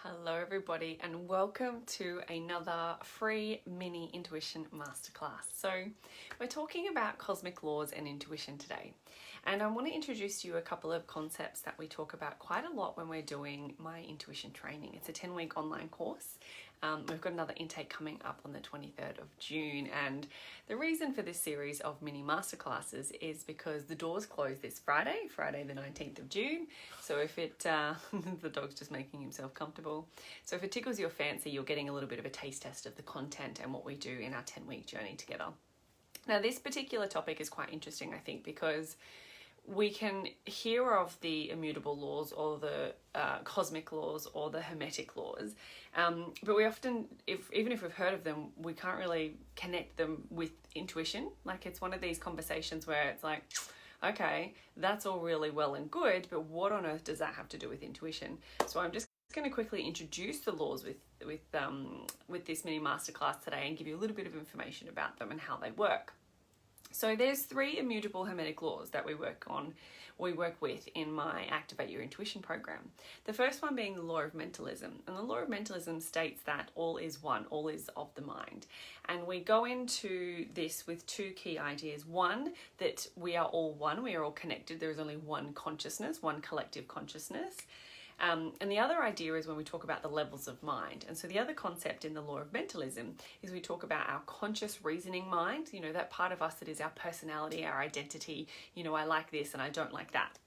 Hello everybody and welcome to another free mini intuition masterclass. So we're talking about cosmic laws and intuition today, and I want to introduce to you a couple of concepts that we talk about quite a lot when we're doing my intuition training. It's a 10-week online course. We've got another intake coming up on the 23rd of June, and the reason for this series of mini masterclasses is because the doors close this Friday the 19th of June. So if it, the dog's just making himself comfortable. So if it tickles your fancy, you're getting a little bit of a taste test of the content and what we do in our 10-week journey together. Now, this particular topic is quite interesting, I think, because we can hear of the immutable laws or the cosmic laws or the hermetic laws, but we often, even if we've heard of them, we can't really connect them with intuition. Like, it's one of these conversations where it's like, okay, that's all really well and good, but what on earth does that have to do with intuition? So I'm just going to quickly introduce the laws with this mini masterclass today and give you a little bit of information about them and how they work. So there's 3 immutable hermetic laws that we work with in my Activate Your Intuition program. The first one being the Law of Mentalism. And the Law of Mentalism states that all is one, all is of the mind. And we go into this with 2 key ideas. One, that we are all one, we are all connected. There is only one consciousness, one collective consciousness. And the other idea is when we talk about the levels of mind. And so the other concept in the Law of Mentalism is we talk about our conscious reasoning mind, you know, that part of us that is our personality, our identity, you know, I like this and I don't like that.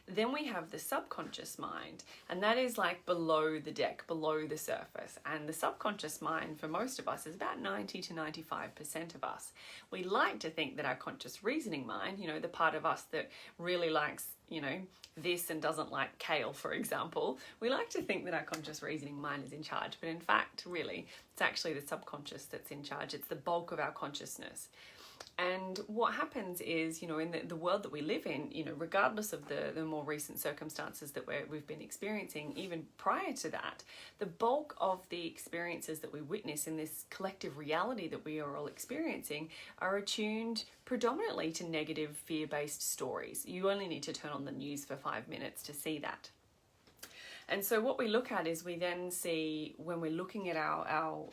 Then we have the subconscious mind, and that is like below the deck, below the surface. And the subconscious mind for most of us is about 90 to 95% of us. We like to think that our conscious reasoning mind, you know, the part of us that really likes, you know, this and doesn't like kale, for example, we like to think that our conscious reasoning mind is in charge. But in fact, really, it's actually the subconscious that's in charge. It's the bulk of our consciousness. And what happens is, you know, in the world that we live in, you know, regardless of the more recent circumstances that we've been experiencing, even prior to that, the bulk of the experiences that we witness in this collective reality that we are all experiencing are attuned predominantly to negative, fear-based stories. You only need to turn on the news for 5 minutes to see that. And so what we look at is we then see, when we're looking at our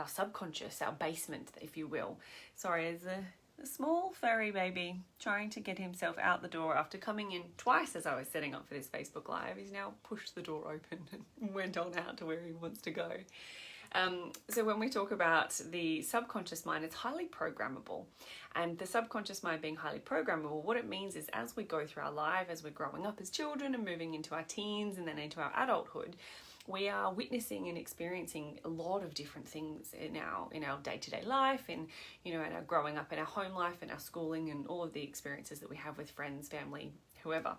subconscious, our basement, if you will. Sorry, there's a small furry baby trying to get himself out the door after coming in twice as I was setting up for this Facebook Live. He's now pushed the door open and went on out to where he wants to go. So when we talk about the subconscious mind, it's highly programmable. And the subconscious mind being highly programmable, what it means is as we go through our life, as we're growing up as children and moving into our teens and then into our adulthood, we are witnessing and experiencing a lot of different things in our day-to-day life, in, you know, in our growing up, in our home life, in our schooling, and all of the experiences that we have with friends, family, whoever.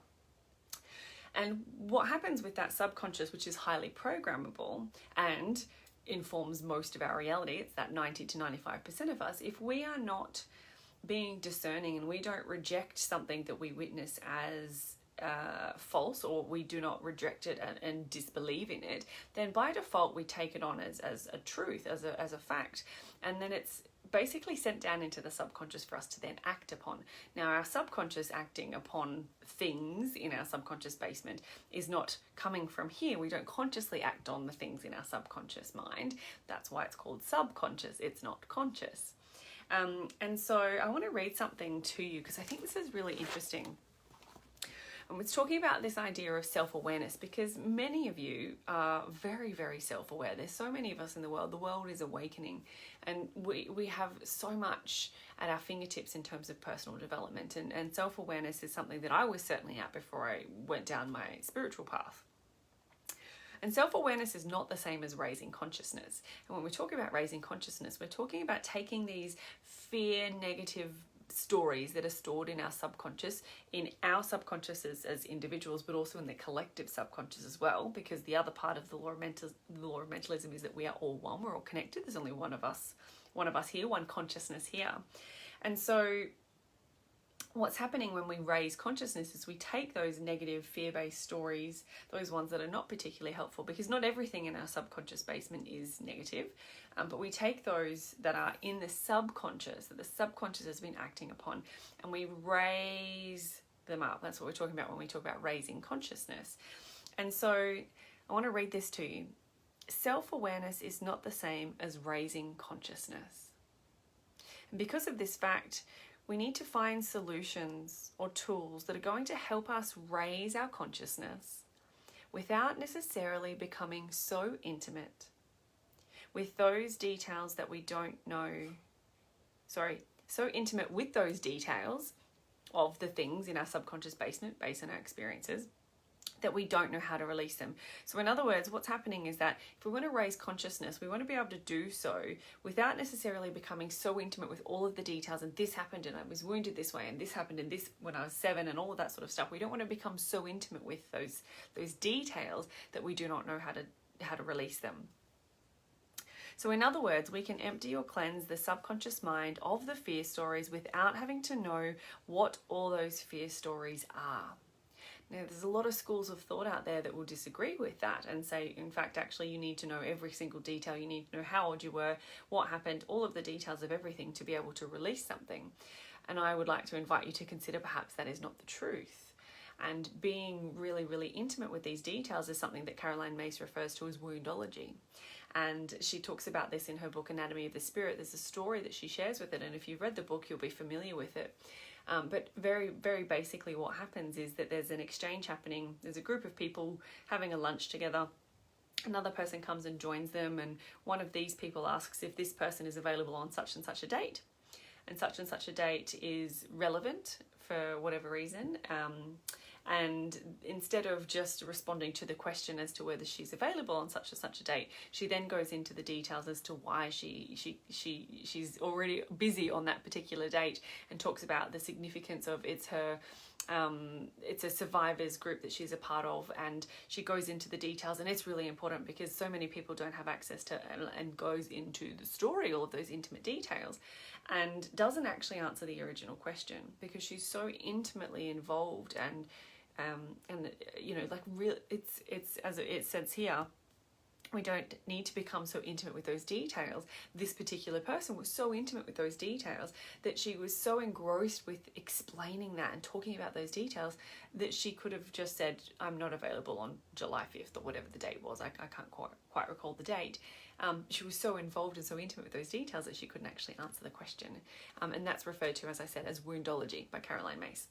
And what happens with that subconscious, which is highly programmable and informs most of our reality, it's that 90 to 95% of us, if we are not being discerning and we don't reject something that we witness as false, or we do not reject it and disbelieve in it, then by default we take it on as a truth, as a fact, and then it's basically sent down into the subconscious for us to then act upon. Now, our subconscious acting upon things in our subconscious basement is not coming from here. We don't consciously act on the things in our subconscious mind. That's why it's called subconscious. It's not conscious. And so I want to read something to you because I think this is really interesting. And it's talking about this idea of self-awareness, because many of you are very, very self-aware. There's so many of us in the world. The world is awakening, and we have so much at our fingertips in terms of personal development. And self-awareness is something that I was certainly at before I went down my spiritual path. And self-awareness is not the same as raising consciousness. And when we talk about raising consciousness, we're talking about taking these fear, negative stories that are stored in our subconscious as individuals, but also in the collective subconscious as well, because the other part of the law of mentalism is that we are all one, we're all connected. There's only one of us here, one consciousness here. And so what's happening when we raise consciousness is we take those negative fear-based stories, those ones that are not particularly helpful, because not everything in our subconscious basement is negative, but we take those that are in the subconscious, that the subconscious has been acting upon, and we raise them up. That's what we're talking about when we talk about raising consciousness. And so I want to read this to you. Self-awareness is not the same as raising consciousness. And because of this fact, we need to find solutions or tools that are going to help us raise our consciousness without necessarily becoming so intimate with those details that we don't know. So intimate with those details of the things in our subconscious basement based on our experiences that we don't know how to release them. So in other words, what's happening is that if we want to raise consciousness, we want to be able to do so without necessarily becoming so intimate with all of the details, and this happened and I was wounded this way and this happened and this when I was 7 and all of that sort of stuff. We don't want to become so intimate with those details that we do not know how to release them. So in other words, we can empty or cleanse the subconscious mind of the fear stories without having to know what all those fear stories are. Now, there's a lot of schools of thought out there that will disagree with that and say, in fact, actually, you need to know every single detail. You need to know how old you were, what happened, all of the details of everything to be able to release something. And I would like to invite you to consider perhaps that is not the truth. And being really, really intimate with these details is something that Caroline Myss refers to as woundology. And she talks about this in her book, Anatomy of the Spirit. There's a story that she shares with it. And if you've read the book, you'll be familiar with it. But very, very basically what happens is that there's an exchange happening. There's a group of people having a lunch together. Another person comes and joins them, and one of these people asks if this person is available on such and such a date. And such a date is relevant for whatever reason. And instead of just responding to the question as to whether she's available on such and such a date, she then goes into the details as to why she's already busy on that particular date, and talks about the significance of it's a survivors group that she's a part of, and she goes into the details, and it's really important because so many people don't have access to and goes into the story, all of those intimate details, and doesn't actually answer the original question because she's so intimately involved and you know, like real. It's as it says here. We don't need to become so intimate with those details. This particular person was so intimate with those details that she was so engrossed with explaining that and talking about those details that she could have just said, I'm not available on July 5th or whatever the date was. I can't quite recall the date. She was so involved and so intimate with those details that she couldn't actually answer the question. And that's referred to, as I said, as woundology by Caroline Myss.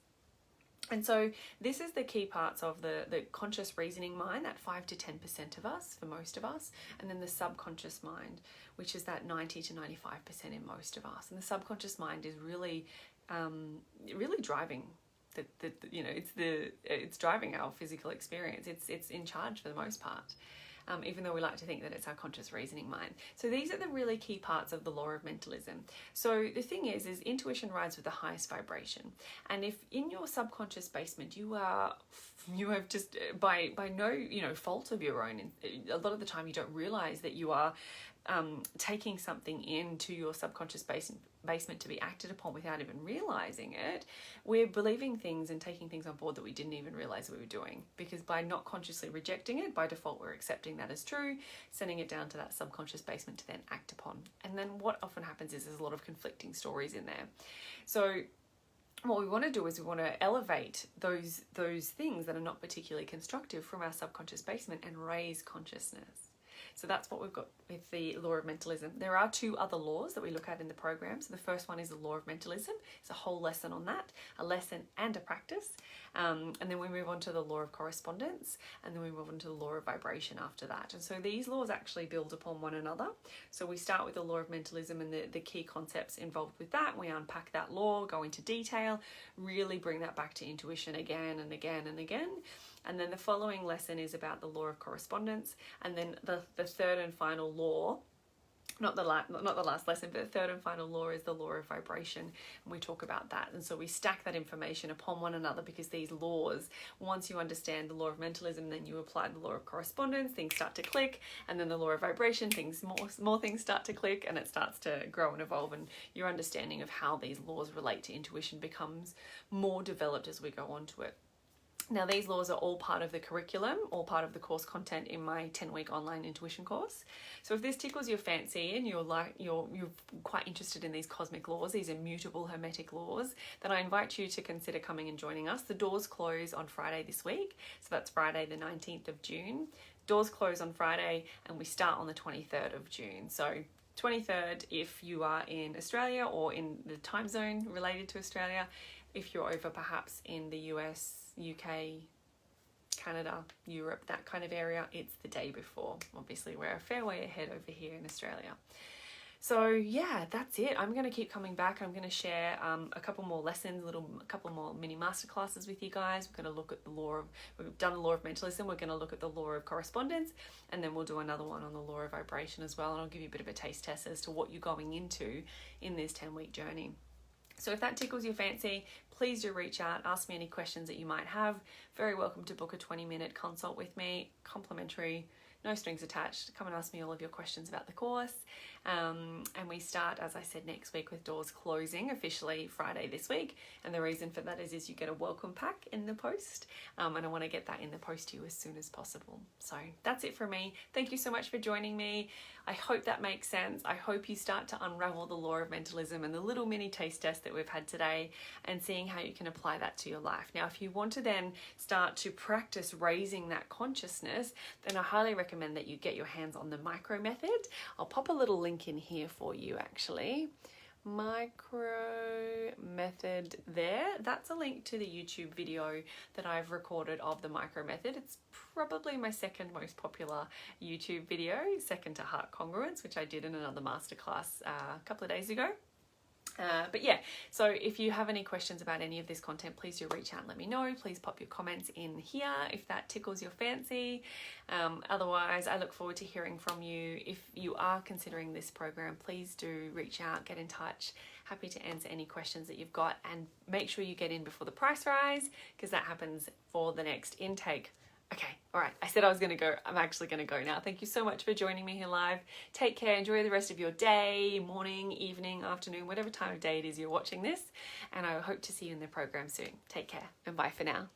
And so this is the key parts of the conscious reasoning mind, that 5 to 10% of us, for most of us, and then the subconscious mind, which is that 90 to 95% in most of us. And the subconscious mind is really, really driving it's driving our physical experience. It's in charge for the most part. Even though we like to think that it's our conscious reasoning mind. So these are the really key parts of the law of mentalism. So the thing is intuition rides with the highest vibration. And if in your subconscious basement you have just by no fault of your own, a lot of the time you don't realize that you are taking something into your subconscious basement to be acted upon without even realizing it. We're believing things and taking things on board that we didn't even realize we were doing, because by not consciously rejecting it, by default we're accepting that as true, sending it down to that subconscious basement to then act upon. And then what often happens is there's a lot of conflicting stories in there. So what we want to do is we want to elevate those things that are not particularly constructive from our subconscious basement and raise consciousness. So that's what we've got with the law of mentalism. There are 2 other laws that we look at in the program. So the first one is the law of mentalism. It's a whole lesson on that, a lesson and a practice. And then we move on to the law of correspondence, and then we move on to the law of vibration after that. And so these laws actually build upon one another. So we start with the law of mentalism and the key concepts involved with that. We unpack that law, go into detail, really bring that back to intuition again and again and again. And then the following lesson is about the law of correspondence. And then the third and final law, not the last lesson, but the third and final law is the law of vibration. And we talk about that. And so we stack that information upon one another, because these laws, once you understand the law of mentalism, then you apply the law of correspondence, things start to click. And then the law of vibration, more things start to click, and it starts to grow and evolve. And your understanding of how these laws relate to intuition becomes more developed as we go on to it. Now, these laws are all part of the curriculum, all part of the course content in my 10-week online intuition course. So if this tickles your fancy and you're quite interested in these cosmic laws, these immutable hermetic laws, then I invite you to consider coming and joining us. The doors close on Friday this week. So that's Friday the 19th of June. doors close on Friday and we start on the 23rd of June. So 23rd if you are in Australia or in the time zone related to Australia. If you're over perhaps in the US, UK, Canada, Europe, that kind of area, it's the day before. Obviously, we're a fair way ahead over here in Australia. So yeah, that's it. I'm going to keep coming back. I'm going to share a couple more lessons, a couple more mini masterclasses with you guys. We're going to look at we've done the law of mentalism. We're going to look at the law of correspondence, and then we'll do another one on the law of vibration as well. And I'll give you a bit of a taste test as to what you're going into in this 10-week journey. So if that tickles your fancy, please do reach out, ask me any questions that you might have. Very welcome to book a 20-minute consult with me, complimentary, no strings attached. Come and ask me all of your questions about the course. And we start, as I said, next week with doors closing officially Friday this week. And the reason for that is you get a welcome pack in the post. And I want to get that in the post to you as soon as possible. So that's it for me. Thank you so much for joining me. I hope that makes sense. I hope you start to unravel the law of mentalism and the little mini taste test that we've had today and seeing how you can apply that to your life. Now, if you want to then start to practice raising that consciousness, then I highly recommend that you get your hands on the micro method. I'll pop a little link in here for you actually. Micro method there. That's a link to the YouTube video that I've recorded of the micro method. It's probably my second most popular YouTube video, second to heart congruence, which I did in another masterclass a couple of days ago. But yeah, so if you have any questions about any of this content, please do reach out and let me know. Please pop your comments in here if that tickles your fancy. Otherwise, I look forward to hearing from you. If you are considering this program, please do reach out, get in touch. Happy to answer any questions that you've got, and make sure you get in before the price rise, because that happens for the next intake. Okay, all right, I said I was going to go. I'm actually going to go now. Thank you so much for joining me here live. Take care. Enjoy the rest of your day, morning, evening, afternoon, whatever time of day it is you're watching this. And I hope to see you in the program soon. Take care and bye for now.